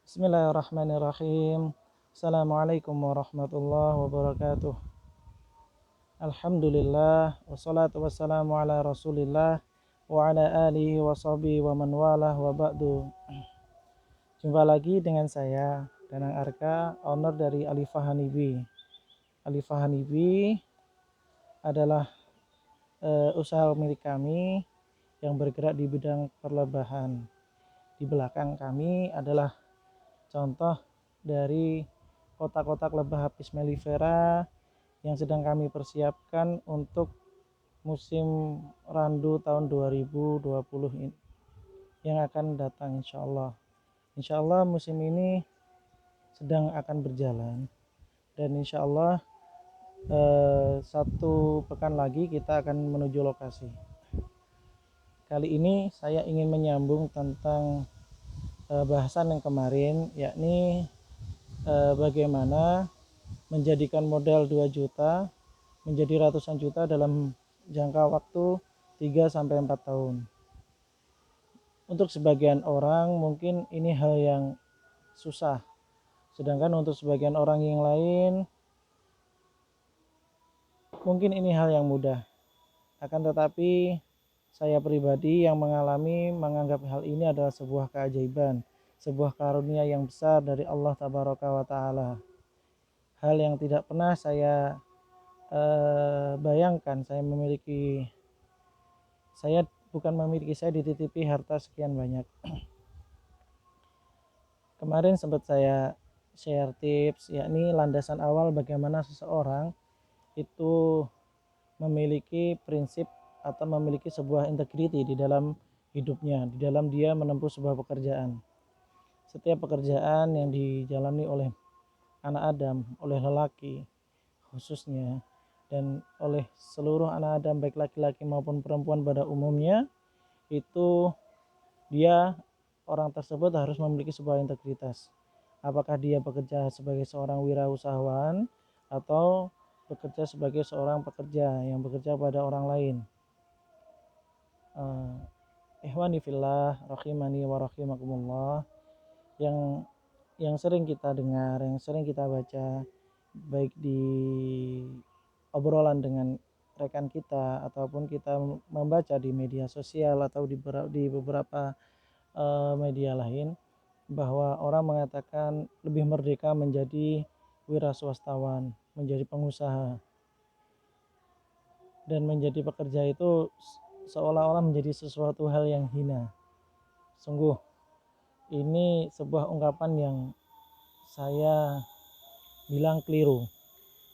Bismillahirrahmanirrahim. Assalamualaikum warahmatullahi wabarakatuh. Alhamdulillah wassalatu wassalamu ala Rasulillah wa ala alihi wa sahbihi wa man walah wa ba'du. Jumpa lagi dengan saya Danang Arka, owner dari Alifah Hanibi. Alifah Hanibi adalah usaha milik kami yang bergerak di bidang perlebahan. Di belakang kami adalah contoh dari kotak-kotak lebah Apis mellifera yang sedang kami persiapkan untuk musim randu tahun 2020 ini yang akan datang insyaallah. Insyaallah musim ini sedang akan berjalan dan insyaallah satu pekan lagi kita akan menuju lokasi. Kali ini saya ingin menyambung tentang bahasan yang kemarin, yakni bagaimana menjadikan modal 2 juta menjadi ratusan juta dalam jangka waktu 3-4 tahun. Untuk sebagian orang mungkin ini hal yang susah, sedangkan untuk sebagian orang yang lain mungkin ini hal yang mudah. Akan tetapi saya pribadi yang mengalami menganggap hal ini adalah sebuah keajaiban, sebuah karunia yang besar dari Allah Tabaraka wa Ta'ala. Hal yang tidak pernah saya bayangkan. Saya dititipi harta sekian banyak. Kemarin sempat saya share tips, yakni landasan awal bagaimana seseorang itu memiliki prinsip atau memiliki sebuah integriti di dalam hidupnya, di dalam dia menempuh sebuah pekerjaan. Setiap pekerjaan yang dijalani oleh anak Adam, oleh lelaki khususnya, dan oleh seluruh anak Adam baik laki-laki maupun perempuan pada umumnya, itu orang tersebut harus memiliki sebuah integritas. Apakah dia bekerja sebagai seorang wirausahawan atau bekerja sebagai seorang pekerja yang bekerja pada orang lain. Ikhwani fillah rahimani wa rahimakumullah, yang sering kita dengar, yang sering kita baca baik di obrolan dengan rekan kita ataupun kita membaca di media sosial atau di beberapa media lain, bahwa orang mengatakan lebih merdeka menjadi wira swastawan, menjadi pengusaha, dan menjadi pekerja itu seolah-olah menjadi sesuatu hal yang hina. Sungguh ini sebuah ungkapan yang saya bilang keliru.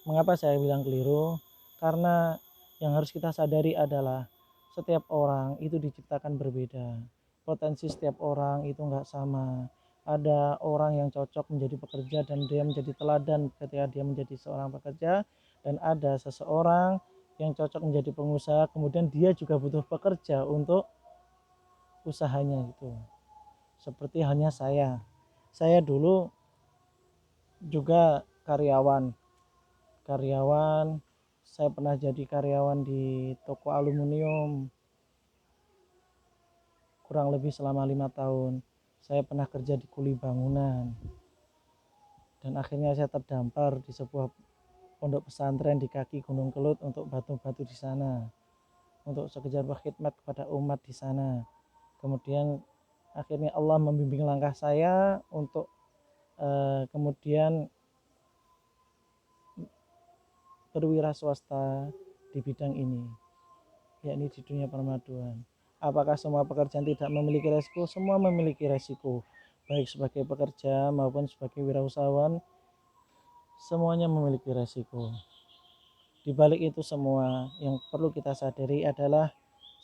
Mengapa saya bilang keliru? Karena yang harus kita sadari adalah setiap orang itu diciptakan berbeda. Potensi setiap orang itu nggak sama. Ada orang yang cocok menjadi pekerja dan dia menjadi teladan ketika dia menjadi seorang pekerja, dan ada seseorang yang cocok menjadi pengusaha kemudian dia juga butuh pekerja untuk usahanya itu. Seperti halnya saya dulu juga karyawan. Saya pernah jadi karyawan di toko aluminium kurang lebih selama 5 tahun. Saya pernah kerja di kuli bangunan, dan akhirnya saya terdampar di sebuah pondok pesantren di kaki Gunung Kelut untuk batu-batu di sana, untuk sekedar berkhidmat kepada umat di sana. Kemudian akhirnya Allah membimbing langkah saya untuk kemudian berwira swasta di bidang ini, yakni di dunia permaduan. Apakah semua pekerjaan tidak memiliki resiko? Semua memiliki resiko, baik sebagai pekerja maupun sebagai wirausahawan, semuanya memiliki resiko. Di balik itu semua, yang perlu kita sadari adalah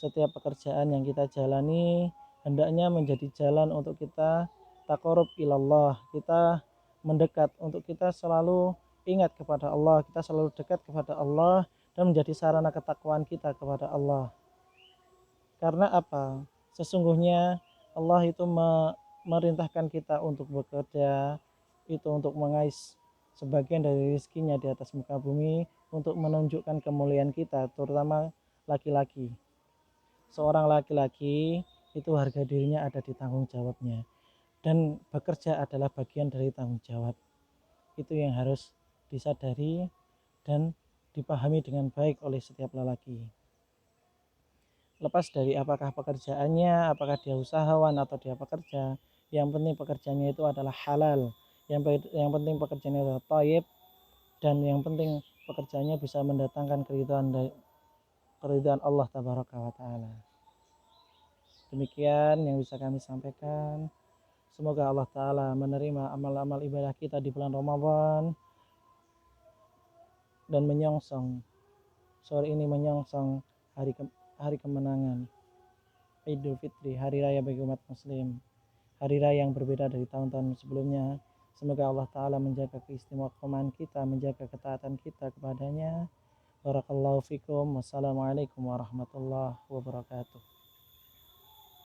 setiap pekerjaan yang kita jalani hendaknya menjadi jalan untuk kita taqarrub ilallah, kita mendekat, untuk kita selalu ingat kepada Allah, kita selalu dekat kepada Allah, dan menjadi sarana ketakwaan kita kepada Allah. Karena apa? Sesungguhnya Allah itu memerintahkan kita untuk bekerja, itu untuk mengais sebagian dari rezekinya di atas muka bumi, untuk menunjukkan kemuliaan kita, terutama laki-laki. Seorang laki-laki itu harga dirinya ada di tanggung jawabnya. dan bekerja adalah bagian dari tanggung jawab. Itu yang harus disadari dan dipahami dengan baik oleh setiap lelaki. Lepas dari apakah pekerjaannya, apakah dia usahawan atau dia pekerja, yang penting pekerjaannya itu adalah halal, yang penting pekerjaannya adalah thayyib, dan yang penting pekerjaannya bisa mendatangkan keridhaan Allah tabaraka wa taala. Demikian yang bisa kami sampaikan. Semoga Allah taala menerima amal-amal ibadah kita di bulan Ramadan dan menyongsong sore ini menyongsong hari kemenangan Idul Fitri, hari raya bagi umat muslim, hari raya yang berbeda dari tahun-tahun sebelumnya. Semoga Allah taala menjaga keistimewaan kita, menjaga ketaatan kita kepadanya. Barakallahu fikum. Wassalamualaikum warahmatullahi wabarakatuh.